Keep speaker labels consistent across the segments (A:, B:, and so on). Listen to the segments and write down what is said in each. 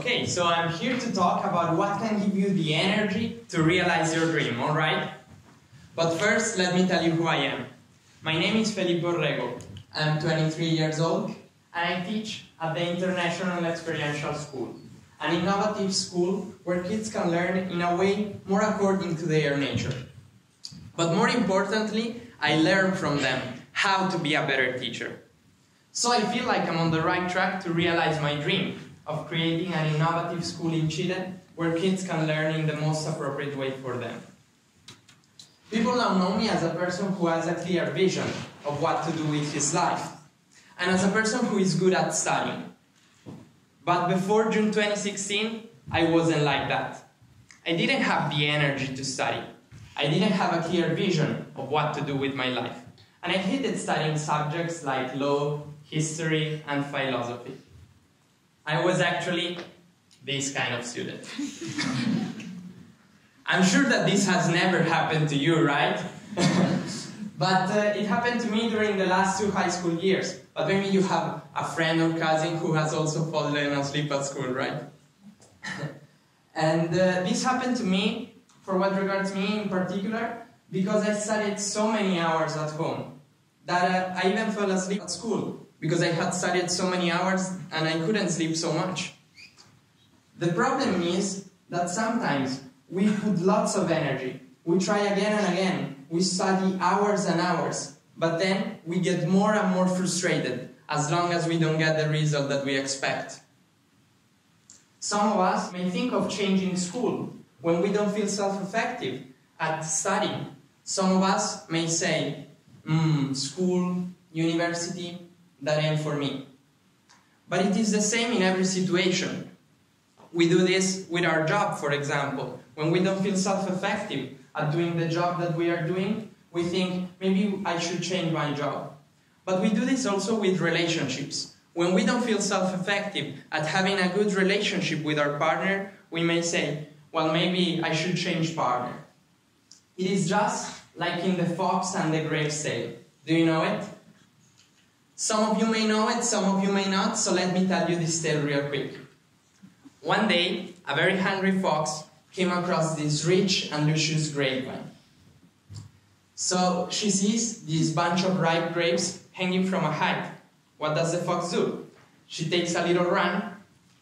A: Okay, so I'm here to talk about what can give you the energy to realize your dream, alright? But first, let me tell you who I am. My name is Felipe Orrego. I'm 23 years old, and I teach at the International Experiential School, an innovative school where kids can learn in a way more according to their nature. But more importantly, I learn from them how to be a better teacher. So I feel like I'm on the right track to realize my dream of creating an innovative school in Chile where kids can learn in the most appropriate way for them. People now know me as a person who has a clear vision of what to do with his life, and as a person who is good at studying. But before June 2016, I wasn't like that. I didn't have the energy to study. I didn't have a clear vision of what to do with my life. And I hated studying subjects like law, history, and philosophy. I was actually this kind of student. I'm sure that this has never happened to you, right? But it happened to me during the last 2 high school years. But maybe you have a friend or cousin who has also fallen asleep at school, right? And this happened to me, for what regards me in particular, because I studied so many hours at home that I even fell asleep at school because I had studied so many hours and I couldn't sleep so much. The problem is that sometimes we put lots of energy. We try again and again. We study hours and hours, but then we get more and more frustrated as long as we don't get the result that we expect. Some of us may think of changing school when we don't feel self-effective at studying. Some of us may say, school, university, that ain't for me. But it is the same in every situation. We do this with our job, for example. When we don't feel self-effective at doing the job that we are doing, we think, maybe I should change my job. But we do this also with relationships. When we don't feel self-effective at having a good relationship with our partner, we may say, well, maybe I should change partner. It is just like in the fox and the grapes tale. Do you know it? Some of you may know it, some of you may not, so let me tell you this tale real quick. One day, a very hungry fox came across this rich and luscious grapevine. So she sees this bunch of ripe grapes hanging from a height. What does the fox do? She takes a little run,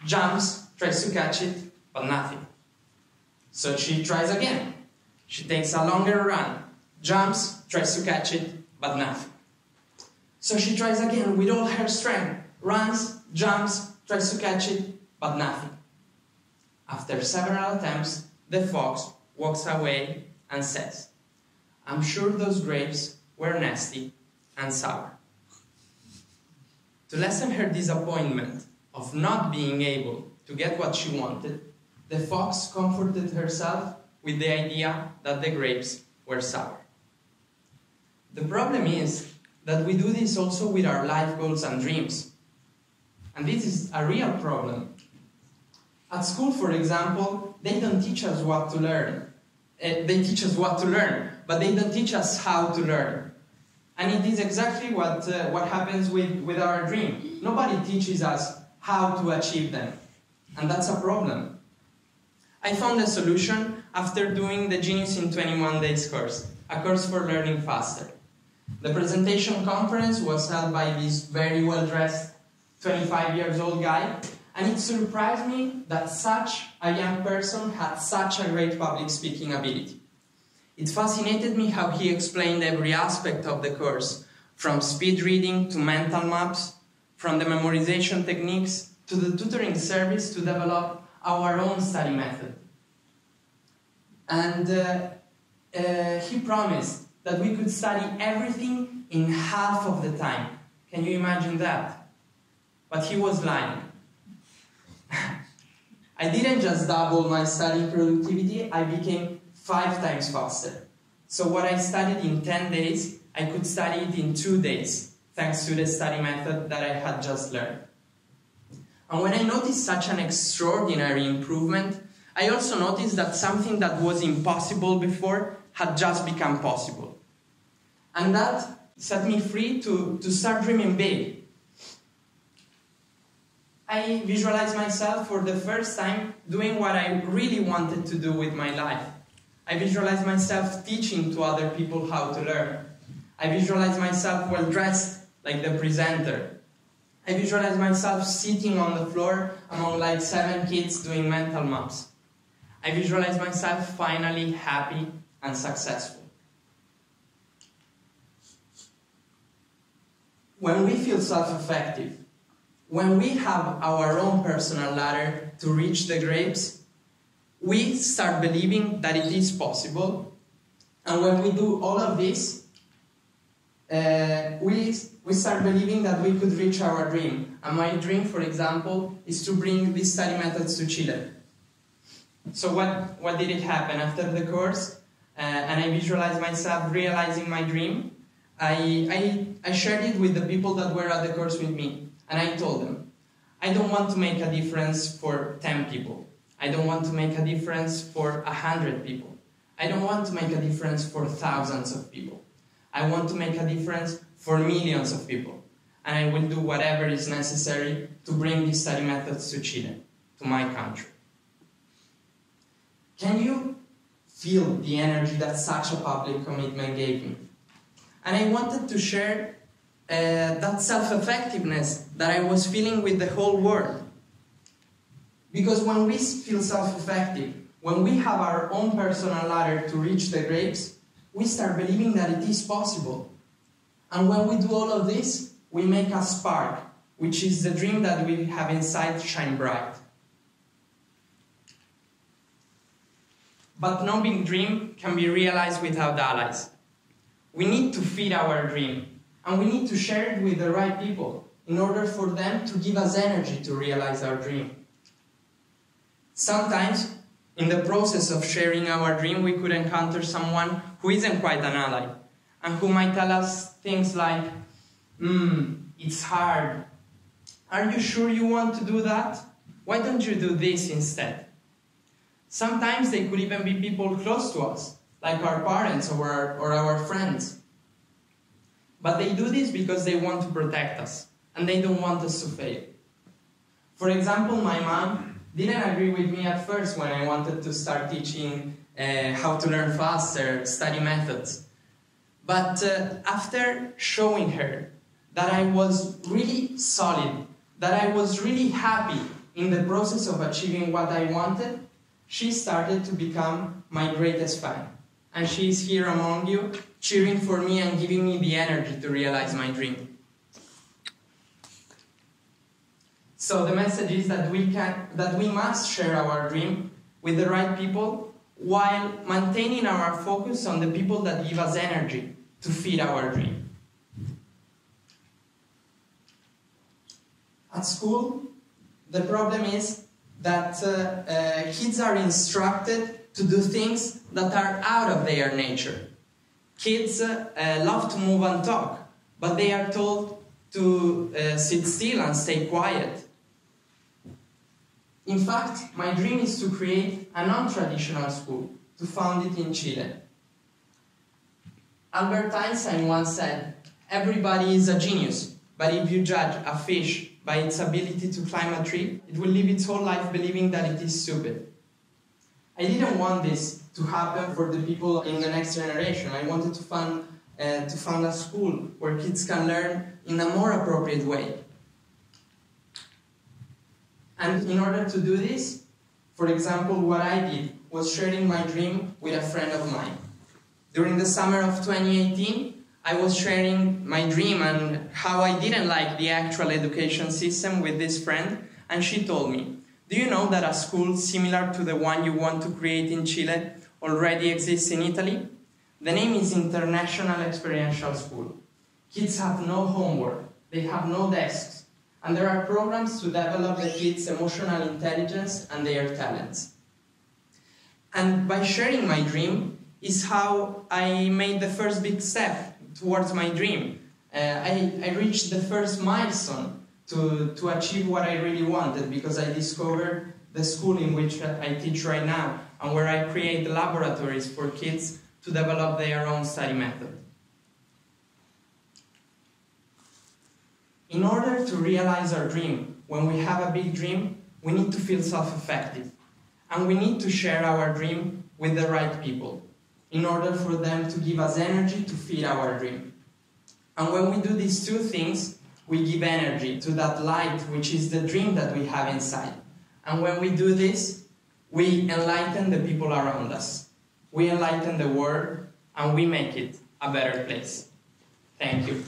A: jumps, tries to catch it, but nothing. So she tries again. She takes a longer run, jumps, tries to catch it, but nothing. So she tries again with all her strength, runs, jumps, tries to catch it, but nothing. After several attempts, the fox walks away and says, I'm sure those grapes were nasty and sour. To lessen her disappointment of not being able to get what she wanted, the fox comforted herself with the idea that the grapes were sour. The problem is that we do this also with our life goals and dreams. And this is a real problem. At school, for example, they don't teach us what to learn. They teach us what to learn, but they don't teach us how to learn. And it is exactly what happens with our dream. Nobody teaches us how to achieve them. And that's a problem. I found a solution after doing the Genius in 21 Days course, a course for learning faster. The presentation conference was held by this very well-dressed 25 years old guy, and it surprised me that such a young person had such a great public speaking ability. It fascinated me how he explained every aspect of the course, from speed reading to mental maps, from the memorization techniques to the tutoring service to develop our own study method. And he promised that we could study everything in half of the time. Can you imagine that? But he was lying. I didn't just double my study productivity, I became 5 times faster. So what I studied in 10 days, I could study it in 2 days, thanks to the study method that I had just learned. And when I noticed such an extraordinary improvement, I also noticed that something that was impossible before had just become possible. And that set me free to start dreaming big. I visualized myself for the first time doing what I really wanted to do with my life. I visualized myself teaching to other people how to learn. I visualized myself well dressed, like the presenter. I visualized myself sitting on the floor among like 7 kids doing mental maps. I visualized myself finally happy and successful. When we feel self-effective, when we have our own personal ladder to reach the grapes, we start believing that it is possible. And when we do all of this, we start believing that we could reach our dream. And my dream, for example, is to bring these study methods to Chile. So what did it happen? After the course, and I visualized myself realizing my dream, I shared it with the people that were at the course with me. And I told them, I don't want to make a difference for 10 people. I don't want to make a difference for 100 people. I don't want to make a difference for thousands of people. I want to make a difference for millions of people. And I will do whatever is necessary to bring these study methods to Chile, to my country. Can you feel the energy that such a public commitment gave me? And I wanted to share that self-effectiveness that I was feeling with the whole world. Because when we feel self-effective, when we have our own personal ladder to reach the grapes, we start believing that it is possible. And when we do all of this, we make a spark, which is the dream that we have inside shine bright. But no big dream can be realized without allies. We need to feed our dream, and we need to share it with the right people in order for them to give us energy to realize our dream. Sometimes, in the process of sharing our dream, we could encounter someone who isn't quite an ally, and who might tell us things like, it's hard. Are you sure you want to do that? Why don't you do this instead? Sometimes they could even be people close to us, like our parents or our friends. But they do this because they want to protect us, and they don't want us to fail. For example, my mom didn't agree with me at first when I wanted to start teaching how to learn faster, study methods. But after showing her that I was really solid, that I was really happy in the process of achieving what I wanted, she started to become my greatest fan. And she is here among you, cheering for me and giving me the energy to realize my dream. So the message is that we must share our dream with the right people while maintaining our focus on the people that give us energy to feed our dream. At school, the problem is that kids are instructed to do things that are out of their nature. Kids love to move and talk, but they are told to sit still and stay quiet. In fact, my dream is to create a non-traditional school, to found it in Chile. Albert Einstein once said, "Everybody is a genius, but if you judge a fish by its ability to climb a tree, it will live its whole life believing that it is stupid." I didn't want this to happen for the people in the next generation. I wanted to found a school where kids can learn in a more appropriate way. And in order to do this, for example, what I did was sharing my dream with a friend of mine. During the summer of 2018, I was sharing my dream and how I didn't like the actual education system with this friend, and she told me, "Do you know that a school similar to the one you want to create in Chile already exists in Italy? The name is International Experiential School. Kids have no homework, they have no desks, and there are programs to develop the kids' emotional intelligence and their talents." And by sharing my dream is how I made the first big step towards my dream. I reached the first milestone to achieve what I really wanted, because I discovered the school in which I teach right now, and where I create laboratories for kids to develop their own study method. In order to realize our dream, when we have a big dream, we need to feel self-effective. And we need to share our dream with the right people in order for them to give us energy to feed our dream. And when we do these two things, we give energy to that light, which is the dream that we have inside. And when we do this, we enlighten the people around us. We enlighten the world, and we make it a better place. Thank you.